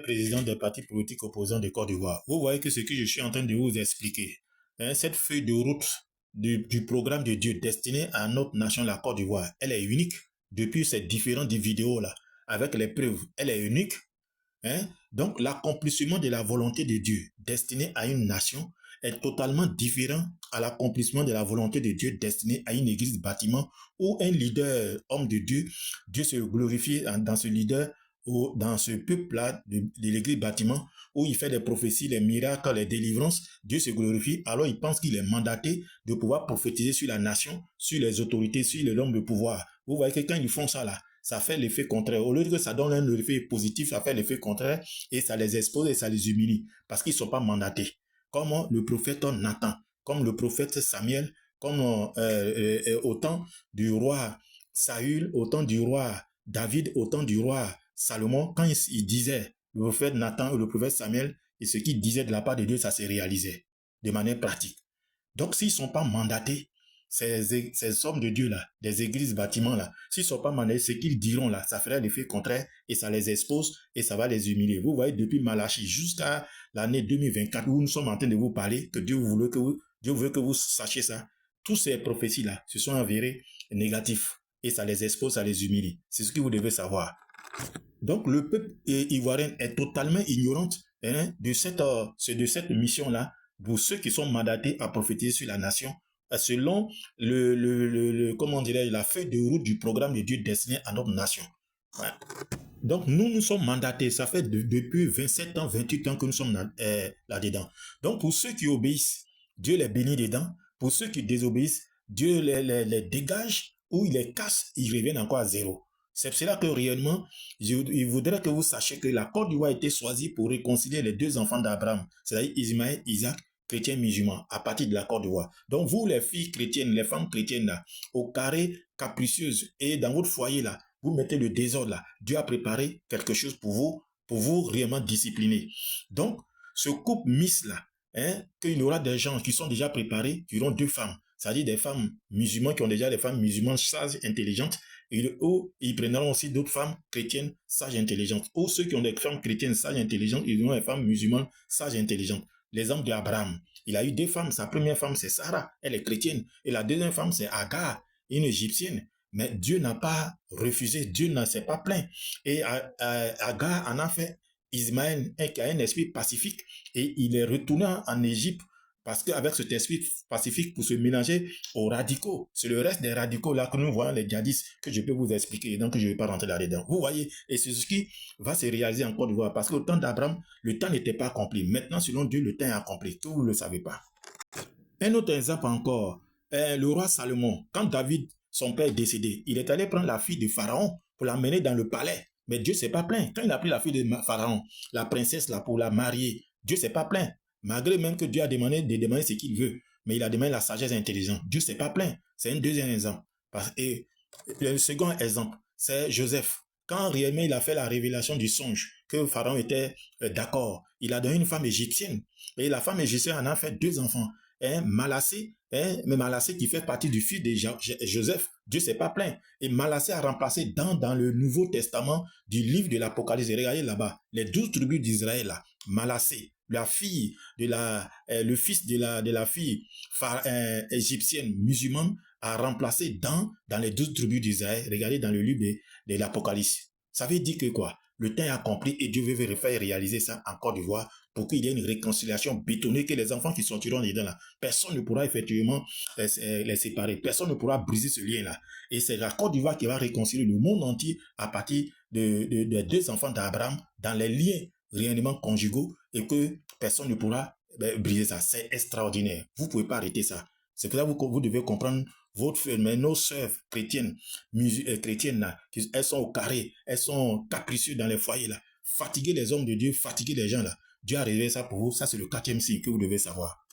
président des partis politiques opposants de Côte d'Ivoire. Vous voyez que ce que je suis en train de vous expliquer, cette feuille de route du programme de Dieu destiné à notre nation, la Côte d'Ivoire, elle est unique. Depuis ces différentes vidéos-là, avec les preuves, elle est unique. Donc, l'accomplissement de la volonté de Dieu destinée à une nation est totalement différent à l'accomplissement de la volonté de Dieu destinée à une église bâtiment où un leader, homme de Dieu, Dieu se glorifie dans ce leader ou dans ce peuple-là de l'église bâtiment où il fait des prophéties, les miracles, les délivrances. Dieu se glorifie, alors il pense qu'il est mandaté de pouvoir prophétiser sur la nation, sur les autorités, sur l'homme de pouvoir. Vous voyez que quand ils font ça là, ça fait l'effet contraire. Au lieu que ça donne un effet positif, ça fait l'effet contraire et ça les expose et ça les humilie parce qu'ils ne sont pas mandatés. Comme le prophète Nathan, comme le prophète Samuel, comme au temps du roi Saül, au temps du roi David, au temps du roi Salomon, quand il disait, le prophète Nathan ou le prophète Samuel, et ce qu'il disait de la part de Dieu, ça se réalisait de manière pratique. Donc, s'ils ne sont pas mandatés, ces hommes de Dieu là, des églises bâtiments là, s'ils ne sont pas mandatés, ce qu'ils diront là, ça ferait l'effet contraire et ça les expose et ça va les humilier. Vous voyez, depuis Malachie jusqu'à l'année 2024 où nous sommes en train de vous parler, que Dieu veut que vous sachiez ça. Toutes ces prophéties là se sont avérées négatives et ça les expose, ça les humilie. C'est ce que vous devez savoir. Donc, le peuple ivoirien est totalement ignorant de cette mission-là pour ceux qui sont mandatés à prophétiser sur la nation selon comment dirais-je, la feuille de route du programme de Dieu destiné à notre nation. Ouais. Donc, nous sommes mandatés. Ça fait depuis 27 ans, 28 ans que nous sommes là-dedans. Donc, pour ceux qui obéissent, Dieu les bénit dedans. Pour ceux qui désobéissent, Dieu les dégage ou il les casse, ils reviennent encore à zéro. C'est pour cela que réellement, il voudrait que vous sachiez que la Côte d'Ivoire a été choisie pour réconcilier les deux enfants d'Abraham, c'est-à-dire Ismaël, Isaac, chrétiens musulmans, à partir de la Côte d'Ivoire. Donc vous, les filles chrétiennes, les femmes chrétiennes, là, au carré capricieuses, et dans votre foyer, là, vous mettez le désordre, là. Dieu a préparé quelque chose pour vous réellement discipliner. Donc, ce couple Miss, là, qu'il y aura des gens qui sont déjà préparés, qui auront deux femmes, c'est-à-dire des femmes musulmanes qui ont déjà des femmes musulmanes sages, intelligentes, ou ils prendront aussi d'autres femmes chrétiennes sages et intelligentes. Ou ceux qui ont des femmes chrétiennes sages et intelligentes, ils auront des femmes musulmanes sages et intelligentes. L'exemple d'Abraham, il a eu deux femmes. Sa première femme, c'est Sarah, elle est chrétienne. Et la deuxième femme, c'est Agar, une égyptienne. Mais Dieu n'a pas refusé, Dieu ne s'est pas plaint. Et Agar en a fait Ismaël, qui a un esprit pacifique, et il est retourné en Égypte parce qu'avec cet esprit pacifique pour se mélanger aux radicaux. C'est le reste des radicaux là que nous voyons, les djihadistes, que je peux vous expliquer. Donc, je ne vais pas rentrer là-dedans. Vous voyez, et c'est ce qui va se réaliser en Côte d'Ivoire. Parce qu'au temps d'Abraham, le temps n'était pas accompli. Maintenant, selon Dieu, le temps est accompli. Que vous ne le savez pas. Un autre exemple encore. Le roi Salomon, quand David, son père, est décédé, il est allé prendre la fille de Pharaon pour l'amener dans le palais. Mais Dieu ne s'est pas plaint. Quand il a pris la fille de Pharaon, la princesse là, pour la marier, Dieu ne s'est pas plaint. Malgré même que Dieu a demandé de demander ce qu'il veut, mais il a demandé la sagesse et l'intelligence. Dieu ne s'est pas plaint. C'est un deuxième exemple. Et le second exemple, c'est Joseph. Quand réellement il a fait la révélation du songe, que Pharaon était d'accord, il a donné une femme égyptienne. Et la femme égyptienne en a fait deux enfants. Manassé, mais Manassé qui fait partie du fils de Joseph, Dieu s'est pas plaint. Et Manassé a remplacé dans le Nouveau Testament du livre de l'Apocalypse. Regardez là-bas, les 12 tribus d'Israël, là, Manassé, la fille de le fils de la fille égyptienne musulmane a remplacé dans les 12 tribus d'Israël. Regardez dans le livre de l'Apocalypse. Ça veut dire que quoi? Le temps est accompli et Dieu veut refaire réaliser ça en Côte d'Ivoire pour qu'il y ait une réconciliation bétonnée, que les enfants qui sortiront dedans là, personne ne pourra effectivement les séparer, personne ne pourra briser ce lien-là. Et c'est la Côte d'Ivoire qui va réconcilier le monde entier à partir de deux enfants d'Abraham dans les liens réellement conjugaux et que personne ne pourra briser ça. C'est extraordinaire. Vous ne pouvez pas arrêter ça. C'est pour ça que vous devez comprendre mais nos sœurs chrétiennes, chrétiennes là, elles sont au carré, elles sont capricieuses dans les foyers là. Fatiguer les hommes de Dieu, fatiguer les gens là. Dieu a révélé ça pour vous. Ça, c'est le 4e signe que vous devez savoir.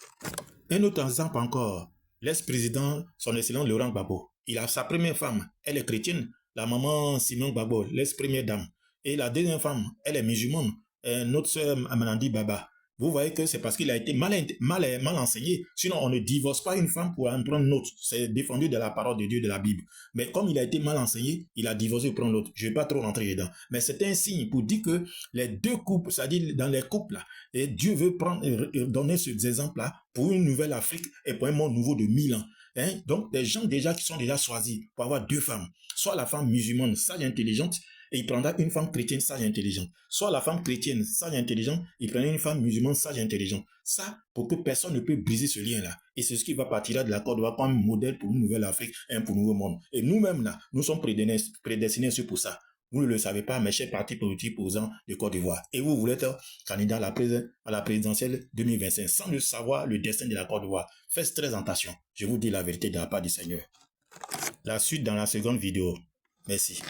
Un autre exemple encore. L'ex-président, son excellent Laurent Gbagbo. Il a sa première femme. Elle est chrétienne. La maman Simon Gbagbo, l'ex-première dame. Et la deuxième femme, elle est musulmane. Notre sœur Amanandi Baba. Vous voyez que c'est parce qu'il a été mal enseigné. Sinon, on ne divorce pas une femme pour en prendre une autre. C'est défendu de la parole de Dieu, de la Bible. Mais comme il a été mal enseigné, il a divorcé pour prendre l'autre. Je ne vais pas trop rentrer dedans. Mais c'est un signe pour dire que les deux couples, c'est-à-dire dans les couples, là, et Dieu veut donner ces exemples-là pour une nouvelle Afrique et pour un monde nouveau de 1000 ans. Hein? Donc, des gens déjà qui sont déjà choisis pour avoir deux femmes. Soit la femme musulmane sage et intelligente, et il prendra une femme chrétienne sage et intelligente. Soit la femme chrétienne sage et intelligente, il prendra une femme musulmane sage et intelligente. Ça, pour que personne ne peut briser ce lien-là. Et c'est ce qui va partir de la Côte d'Ivoire comme modèle pour une nouvelle Afrique et pour un nouveau monde. Et nous-mêmes, là, nous sommes prédestinés pour ça. Vous ne le savez pas, mes chers partis politiques opposants de Côte d'Ivoire. Et vous voulez être candidat à la présidentielle 2025 sans le savoir le destin de la Côte d'Ivoire. Faites très attention. Je vous dis la vérité de la part du Seigneur. La suite dans la seconde vidéo. Merci.